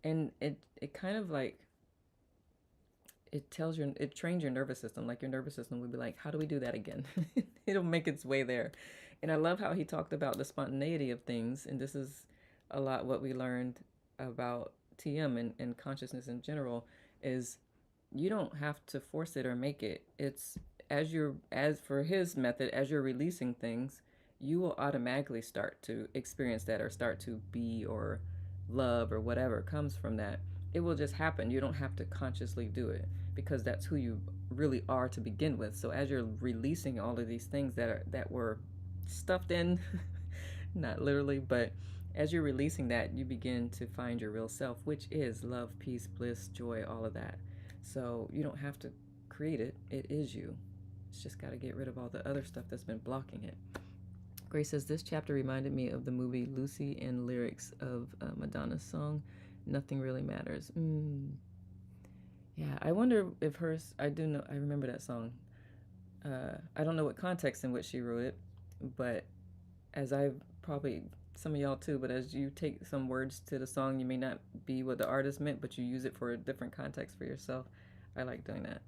And it kind of like, it trains your nervous system. Like your nervous system would be like, how do we do that again? It'll make its way there. And I love how he talked about the spontaneity of things. And this is a lot what we learned about TM and consciousness in general, is you don't have to force it or make it. It's as for his method, as you're releasing things, you will automatically start to experience that, or start to be, or love, or whatever comes from that. It will just happen. You don't have to consciously do it, because that's who you really are to begin with. So as you're releasing all of these things that were stuffed in, not literally, but as you're releasing that, you begin to find your real self, which is love, peace, bliss, joy, all of that. So you don't have to create it. It is you. It's just got to get rid of all the other stuff that's been blocking it. Grace says, this chapter reminded me of the movie Lucy and lyrics of Madonna's song, Nothing Really Matters. Yeah, I wonder if hers, I remember that song. I don't know what context in which she wrote it, but as I've probably, some of y'all too, but as you take some words to the song, you may not be what the artist meant, but you use it for a different context for yourself. I like doing that.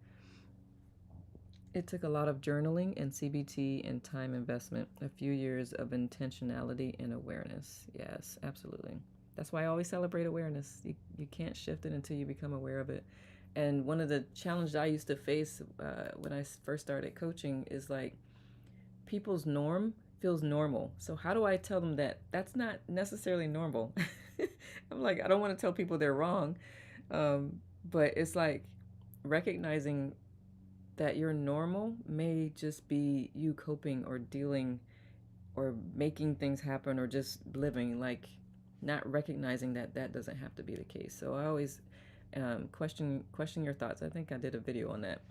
It took a lot of journaling and CBT and time investment, a few years of intentionality and awareness. Yes, absolutely. That's why I always celebrate awareness. You can't shift it until you become aware of it. And one of the challenges I used to face when I first started coaching is like people's norm feels normal. So how do I tell them that that's not necessarily normal? I'm like, I don't want to tell people they're wrong, but it's like recognizing that your normal may just be you coping or dealing or making things happen or just living, like not recognizing that that doesn't have to be the case. So I always question your thoughts. I think I did a video on that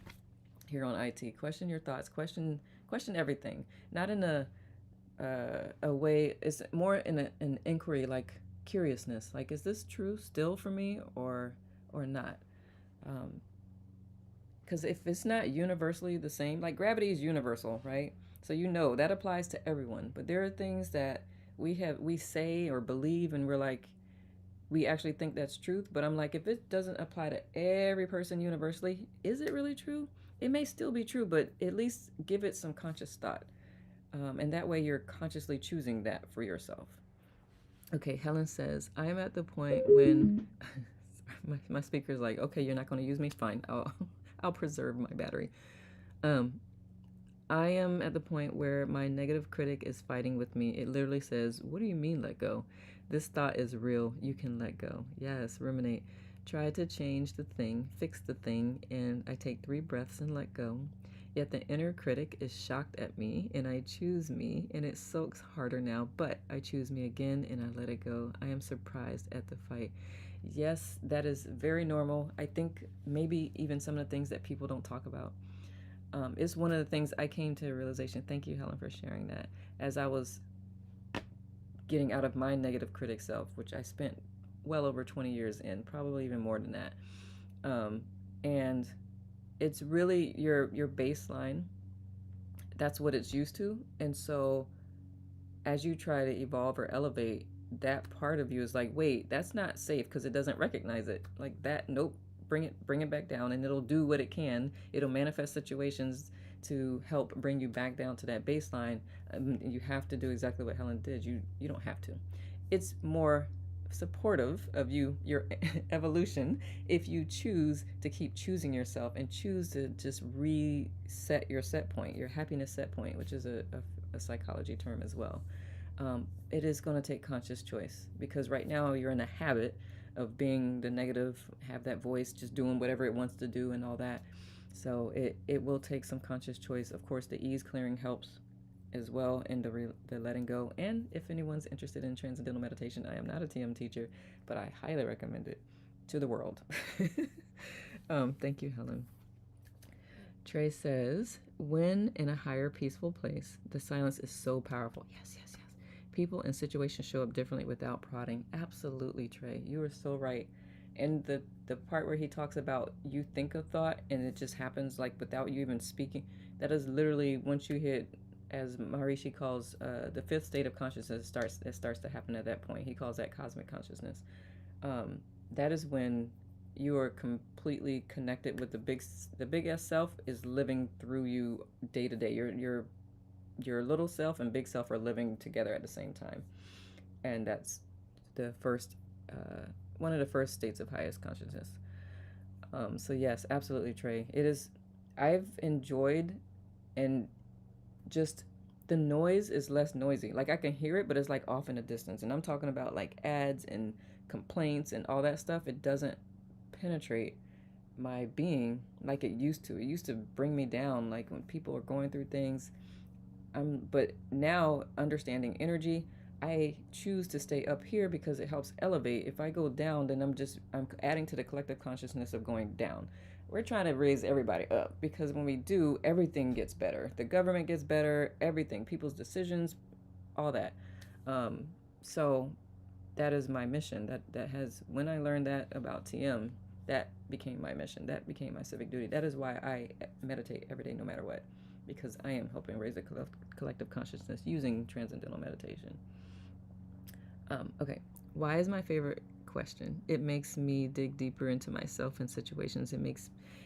here on IT. Question your thoughts. Question everything. Not in a way. It's more in an inquiry, like curiousness. Like, is this true still for me or not? Because if it's not universally the same, like gravity is universal, right? So that applies to everyone. But there are things that we say or believe, and we're like, we actually think that's truth. But I'm like, if it doesn't apply to every person universally, is it really true? It may still be true, but at least give it some conscious thought. And that way you're consciously choosing that for yourself. Okay, Helen says, I am at the point when my speaker's like, okay, you're not going to use me? Fine, I'll preserve my battery. I am at the point where my negative critic is fighting with me. It literally says, what do you mean let go? This thought is real. You can let go. Yes, ruminate. Try to change the thing, fix the thing, and I take 3 breaths and let go. Yet the inner critic is shocked at me, and I choose me, and it soaks harder now, but I choose me again, and I let it go. I am surprised at the fight. Yes, that is very normal. I think maybe even some of the things that people don't talk about. It's one of the things I came to a realization. Thank you, Helen, for sharing that. As I was getting out of my negative critic self, which I spent well over 20 years in, probably even more than that. And it's really your baseline. That's what it's used to. And so as you try to evolve or elevate, that part of you is like, wait, that's not safe because it doesn't recognize it. Like that, nope, bring it back down, and it'll do what it can. It'll manifest situations to help bring you back down to that baseline. You have to do exactly what Helen did. You don't have to. It's more supportive of your evolution, if you choose to keep choosing yourself and choose to just reset your set point, your happiness set point, which is a psychology term as well. It is going to take conscious choice, because right now you're in a habit of being the negative, have that voice just doing whatever it wants to do and all that. So it will take some conscious choice. Of course, the ease clearing helps as well, in the letting go. And if anyone's interested in transcendental meditation, I am not a TM teacher, but I highly recommend it to the world. Thank you, Helen. Trey says, when in a higher peaceful place, the silence is so powerful. Yes, yes, yes. People and situations show up differently without prodding. Absolutely, Trey. You are so right. And the part where he talks about you think a thought and it just happens like without you even speaking, that is literally once you hit, as Maharishi calls, the 5th state of consciousness starts to happen at that point. He calls that cosmic consciousness. That is when you are completely connected with the big S self is living through you day to day. Your little self and big self are living together at the same time, and that's the first one of the first states of highest consciousness. So yes, absolutely, Trey. It is. I've enjoyed, and just the noise is less noisy. Like I can hear it, but it's like off in the distance. And I'm talking about like ads and complaints and all that stuff. It doesn't penetrate my being like it used to. It used to bring me down, like when people are going through things. But now understanding energy, I choose to stay up here because it helps elevate. If I go down, then I'm adding to the collective consciousness of going down. We're trying to raise everybody up, because when we do, everything gets better. The government gets better, everything, people's decisions, all that. So that is my mission. That has, when I learned that about TM, that became my mission. That became my civic duty. That is why I meditate every day, no matter what, because I am helping raise a collective consciousness using transcendental meditation. Okay, why is my favorite question. It makes me dig deeper into myself and situations.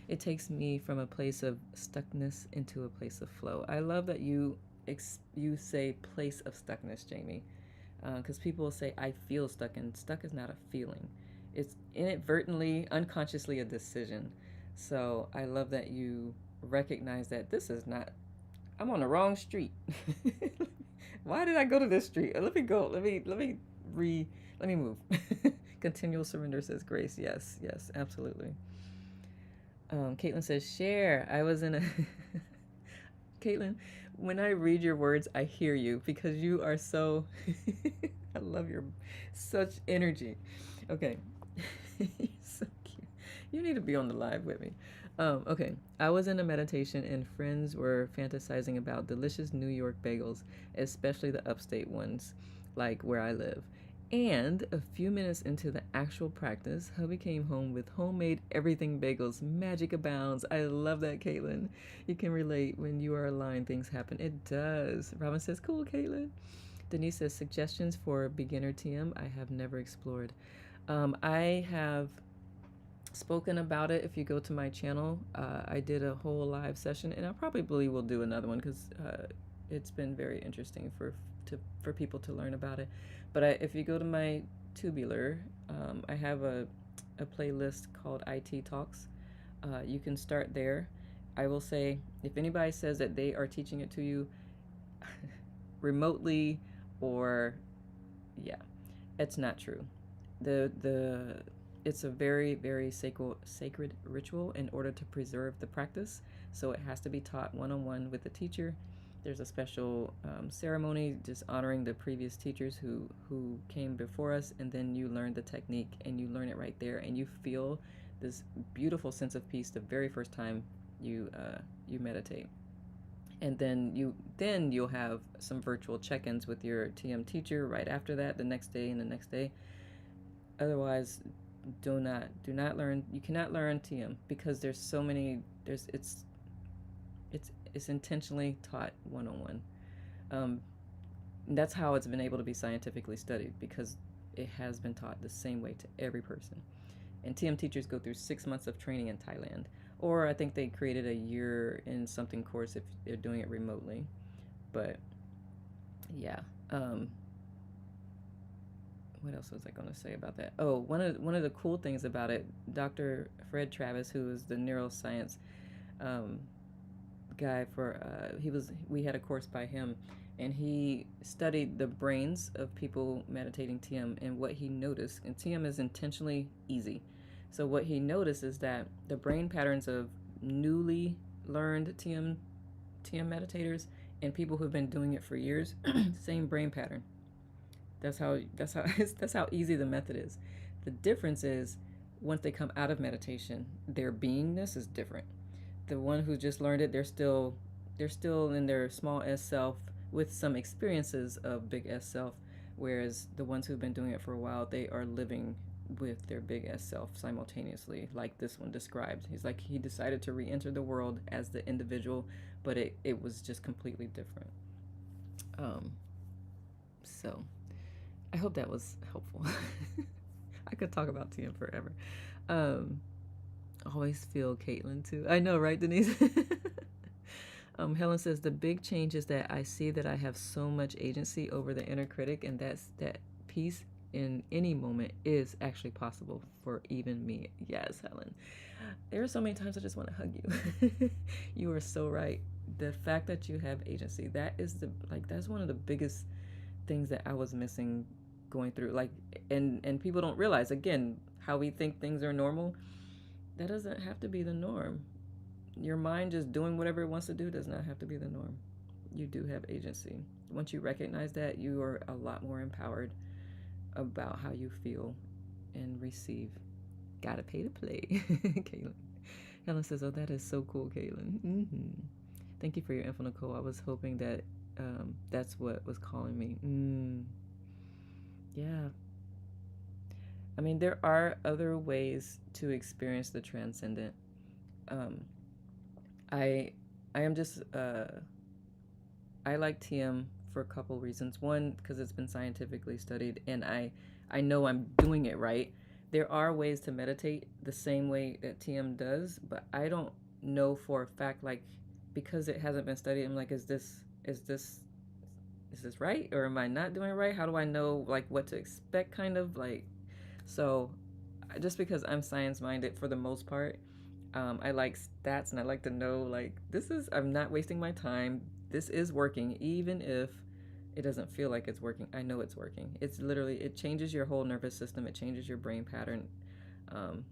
It takes me from a place of stuckness into a place of flow. I love that you say place of stuckness, Jamie, because people will say I feel stuck, and stuck is not a feeling. It's inadvertently, unconsciously a decision. So I love that you recognize that this is not. I'm on the wrong street. Why did I go to this street? Let me go. Let me move. Continual surrender, says Grace. Yes, yes, absolutely. Caitlin says, share. I was in a. Caitlin, when I read your words, I hear you because you are so. I love your such energy. Okay. You're so cute. You need to be on the live with me. Okay. I was in a meditation and friends were fantasizing about delicious New York bagels, especially the upstate ones, like where I live. And a few minutes into the actual practice, hubby came home with homemade everything bagels. Magic abounds. I love that, Caitlin. You can relate when you are aligned, things happen. It does. Robin says, cool, Caitlin. Denise says, suggestions for beginner TM I have never explored. I have spoken about it. If you go to my channel, I did a whole live session, and I probably will do another one because it's been very interesting for people to learn about it. But if you go to my tubular, I have a playlist called IT Talks. You can start there. I will say, if anybody says that they are teaching it to you remotely, or yeah, it's not true. It's a very, very sacred ritual in order to preserve the practice. So it has to be taught one-on-one with the teacher. There's a special ceremony just honoring the previous teachers who came before us, and then you learn the technique and you learn it right there, and you feel this beautiful sense of peace the very first time you meditate. And then you'll have some virtual check-ins with your TM teacher right after that, the next day and the next day. Otherwise, do not learn. You cannot learn TM because there's so many. It's intentionally taught one-on-one. That's how it's been able to be scientifically studied, because it has been taught the same way to every person. And TM teachers go through 6 months of training in Thailand, or I think they created a year in something course if they're doing it remotely. But yeah. What else was I going to say about that? Oh, one of the cool things about it, Dr. Fred Travis, who is the neuroscience guy we had a course by him, and he studied the brains of people meditating TM, and what he noticed, and TM is intentionally easy. So what he noticed is that the brain patterns of newly learned TM meditators and people who've been doing it for years, same brain pattern. That's how easy the method is. The difference is once they come out of meditation, their beingness is different. The one who just learned it, they're still in their small S self with some experiences of big S self, whereas the ones who've been doing it for a while, they are living with their big S self simultaneously, like this one described. He's like, he decided to re-enter the world as the individual, but it was just completely different. So I hope that was helpful. I could talk about TM forever. Always feel Caitlin too. I know, right, Denise? Helen says, the big change is that I see that I have so much agency over the inner critic, and that peace in any moment is actually possible for even me. Yes, Helen. There are so many times I just want to hug you. You are so right. The fact that you have agency, that's one of the biggest things that I was missing going through. And people don't realize, again, how we think things are normal. That doesn't have to be the norm. Your mind just doing whatever it wants to do does not have to be the norm. You do have agency. Once you recognize that, you are a lot more empowered about how you feel and receive. Gotta pay to play. Caitlin. Helen says, oh, that is so cool, Caitlin. Mm-hmm. Thank you for your info, Nicole. I was hoping that that's what was calling me. Yeah. I mean, there are other ways to experience the transcendent. I am just I like TM for a couple reasons. One, because it's been scientifically studied, and I I know I'm doing it right. There are ways to meditate the same way that TM does, but I don't know for a fact, like, because it hasn't been studied. I'm like, is this right, or am I not doing it right? How do I know like what to expect, kind of like? So just because I'm science minded for the most part, I like stats and I like to know, like, I'm not wasting my time. This is working, even if it doesn't feel like it's working. I know it's working. It's literally, it changes your whole nervous system. It changes your brain pattern, um,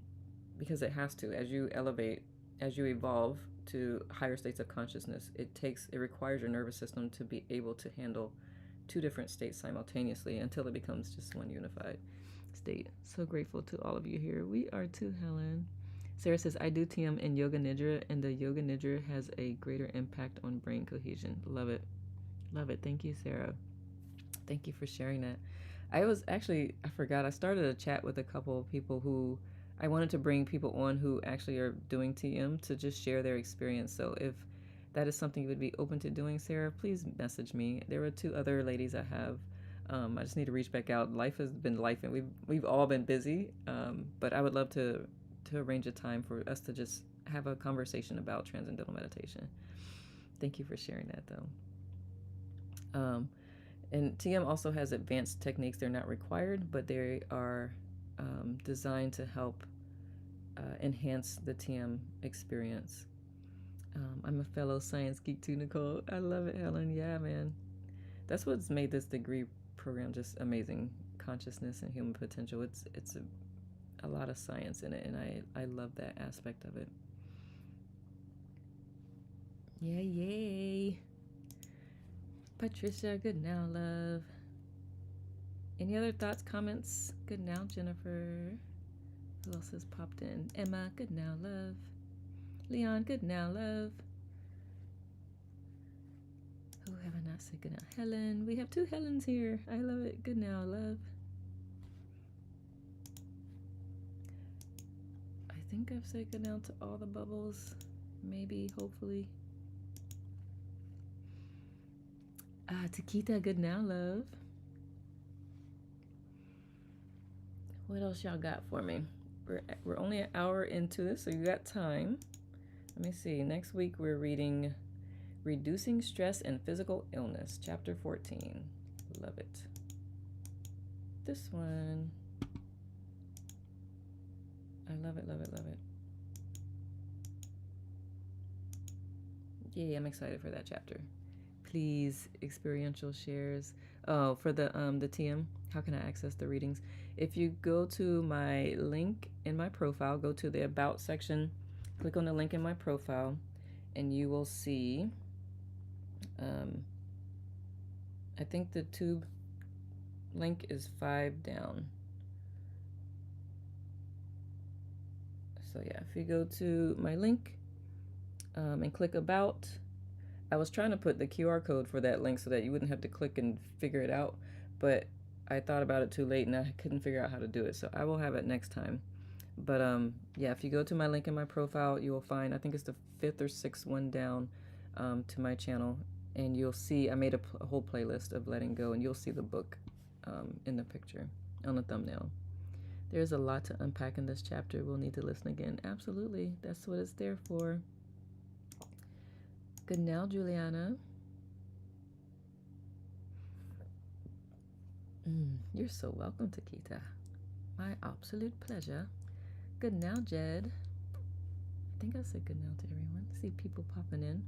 because it has to. As you elevate, as you evolve to higher states of consciousness, it requires your nervous system to be able to handle two different states simultaneously until it becomes just one unified state. So grateful to all of you here. We are too, Helen. Sarah says, I do TM in Yoga Nidra, and the Yoga Nidra has a greater impact on brain cohesion. Love it. Love it. Thank you, Sarah. Thank you for sharing that. I forgot, I started a chat with a couple of people who I wanted to bring people on who actually are doing TM to just share their experience. So if that is something you would be open to doing, Sarah, please message me. There were two other ladies I have. I just need to reach back out. Life has been life, and we've all been busy. But I would love to arrange a time for us to just have a conversation about transcendental meditation. Thank you for sharing that, though. And TM also has advanced techniques. They're not required, but they are designed to help enhance the TM experience. I'm a fellow science geek too, Nicole. I love it, Helen. Yeah, man. That's what's made this degree program just amazing. Consciousness and human potential. It's a lot of science in it, and I love that aspect of it. Yay. Patricia, good now, love. Any other thoughts, comments? Good now, Jennifer. Who else has popped in? Emma, good now, love. Leon, good now, love. Who have I not said good now? Helen. We have two Helens here. I love it. Good now, love. I think I've said good now to all the bubbles. Maybe, hopefully. Takita, good now, love. What else y'all got for me? We're only an hour into this, so you got time. Let me see. Next week we're reading Reducing Stress and Physical Illness, Chapter 14. Love it. This one. I love it, love it, love it. Yay, I'm excited for that chapter. Please, experiential shares. Oh, for the TM, how can I access the readings? If you go to my link in my profile, go to the About section, click on the link in my profile, and you will see, I think the tube link is 5 down. So yeah, if you go to my link and click About, I was trying to put the QR code for that link so that you wouldn't have to click and figure it out, but I thought about it too late and I couldn't figure out how to do it, so I will have it next time. But yeah, if you go to my link in my profile, you will find, I think it's the 5th or 6th one down to my channel, and you'll see I made a whole playlist of letting go, and you'll see the book in the picture on the thumbnail. There's a lot to unpack in this chapter. We'll need to listen again. Absolutely, that's what it's there for. Good now, Juliana. You're so welcome, Takita. My absolute pleasure. Good now, Jed. I think I said good now to everyone. See people popping in.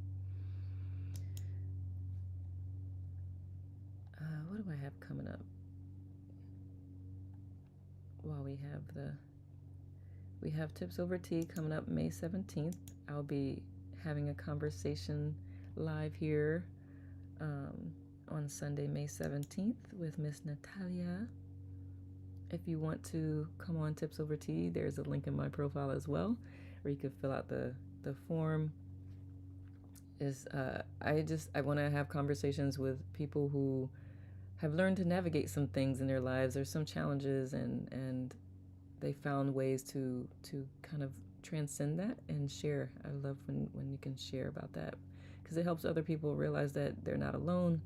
What do I have coming up? While we have Tips Over Tea coming up May 17th. I'll be having a conversation live here on Sunday, May 17th with Miss Natalia. If you want to come on Tips Over Tea, there's a link in my profile as well, where you can fill out the form. I want to have conversations with people who have learned to navigate some things in their lives. There's some challenges, and they found ways to kind of transcend that and share. I love when you can share about that, because it helps other people realize that they're not alone.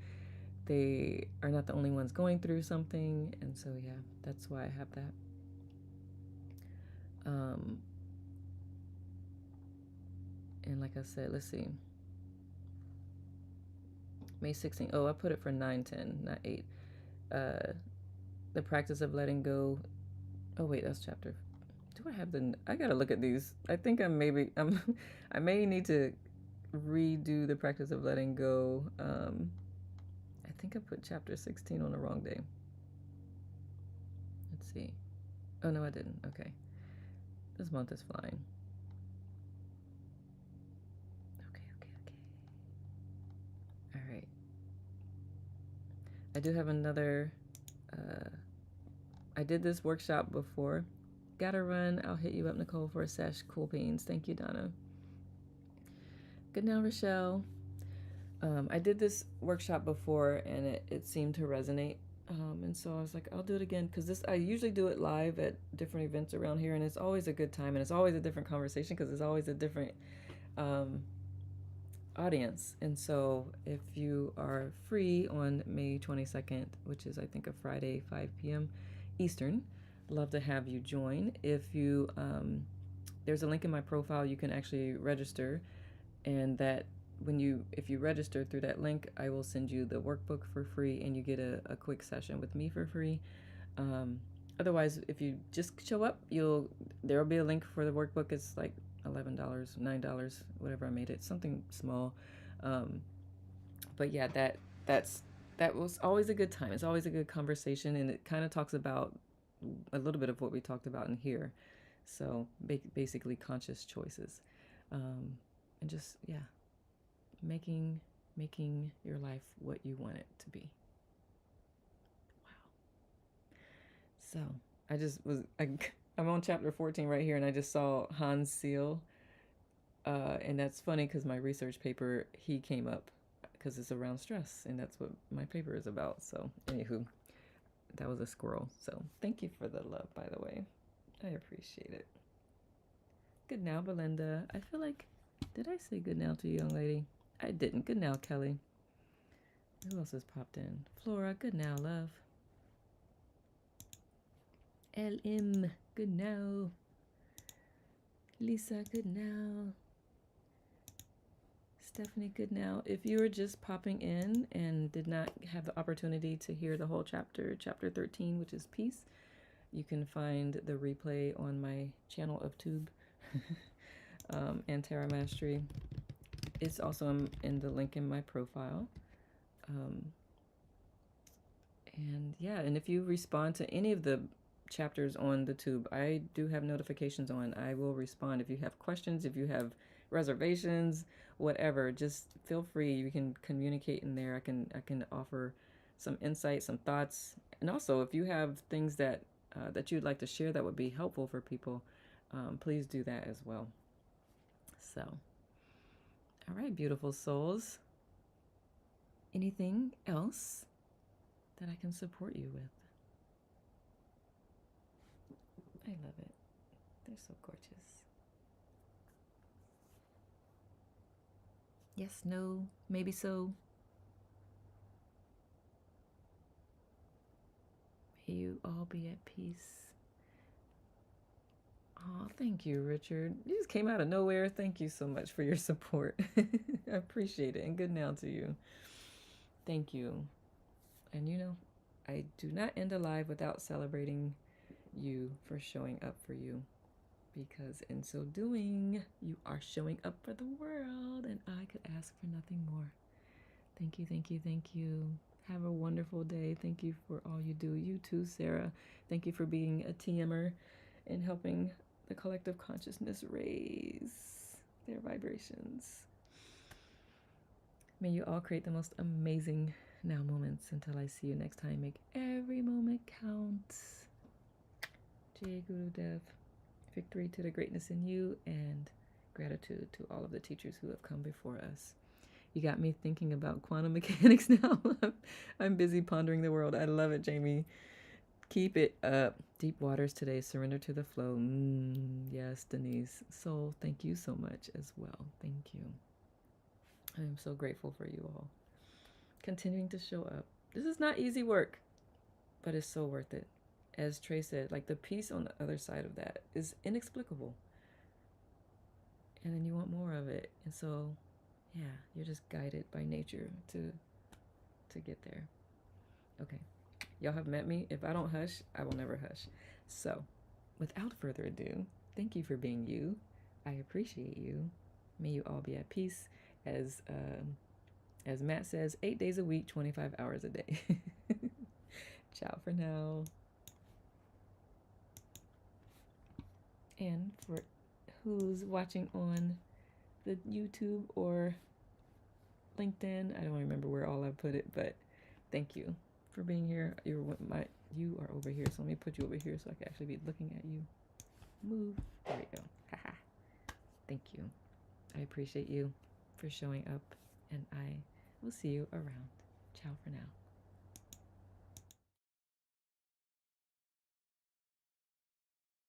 they are not the only ones going through something. And so, yeah, that's why I have that. And like I said, let's see. May 16th. Oh, I put it for 9:10, not 8. The practice of letting go. Oh, wait, that's chapter. Do I have the. I gotta look at these. I think I may need to redo the practice of letting go. I think I put chapter 16 on the wrong day. Let's see. Oh, no, I didn't. Okay. This month is flying. Okay. All right. I do have another. I did this workshop before. Gotta run. I'll hit you up, Nicole, for a sesh. Cool beans. Thank you, Donna. Good now, Rochelle. I did this workshop before, and it seemed to resonate. And so I was like, I'll do it again, because I usually do it live at different events around here, and it's always a good time, and it's always a different conversation, because it's always a different audience. And so if you are free on May 22nd, which is I think a Friday, 5 p.m. Eastern, love to have you join. If you there's a link in my profile, you can actually register, and that if you register through that link, I will send you the workbook for free, and you get a quick session with me for free. Otherwise, if you just show up, there will be a link for the workbook. It's like $11, $9, whatever I made it, something small. But yeah, that was always a good time. It's always a good conversation, and it kind of talks about a little bit of what we talked about in here. So basically conscious choices, and just, yeah, making your life what you want it to be. Wow. So I'm on chapter 14 right here, and I just saw Hans Seal, and that's funny because my research paper, he came up because it's around stress, and that's what my paper is about. So anywho, that was a squirrel. So thank you for the love, by the way. I appreciate it. Good now, Belinda. I feel like, did I say good now to you, young lady? I didn't. Good now, Kelly. Who else has popped in? Flora, good now, love. LM, good now. Lisa, good now. Stephanie, good now. If you were just popping in and did not have the opportunity to hear the whole chapter 13, which is peace, you can find the replay on my channel of Tube and Terra Mastery. It's also in the link in my profile. And yeah, and if you respond to any of the chapters on the Tube, I do have notifications on. I will respond. If you have questions, if you have reservations, whatever, just feel free. You can communicate in there. I can offer some insight, some thoughts, and also if you have things that you'd like to share that would be helpful for people, please do that as well. So, all right, beautiful souls. Anything else that I can support you with? I love it. They're so gorgeous. Yes, no, maybe so. May you all be at peace. Oh, thank you, Richard. You just came out of nowhere. Thank you so much for your support. I appreciate it. And good now to you. Thank you. And you know, I do not end a live without celebrating you for showing up for you, because in so doing, you are showing up for the world, and I could ask for nothing more. Thank you, thank you, thank you. Have a wonderful day. Thank you for all you do. You too, Sarah. Thank you for being a TMer and helping the collective consciousness raise their vibrations. May you all create the most amazing now moments. Until I see you next time, make every moment count. Jai Guru Dev. Victory to the greatness in you, and gratitude to all of the teachers who have come before us. You got me thinking about quantum mechanics now. I'm busy pondering the world. I love it, Jamie. Keep it up. Deep waters today. Surrender to the flow. Yes, Denise. Soul, thank you so much as well. Thank you. I am so grateful for you all. Continuing to show up. This is not easy work, but it's so worth it. As Trey said, like the peace on the other side of that is inexplicable. And then you want more of it. And so, yeah, you're just guided by nature to get there. Okay. Y'all have met me. If I don't hush, I will never hush. So, without further ado, thank you for being you. I appreciate you. May you all be at peace. As Matt says, 8 days a week, 25 hours a day. Ciao for now. And for who's watching on the YouTube or LinkedIn, I don't remember where all I put it, but thank you for being here. You are over here, so let me put you over here so I can actually be looking at you. Move. There we go. Haha. Thank you. I appreciate you for showing up, and I will see you around. Ciao for now.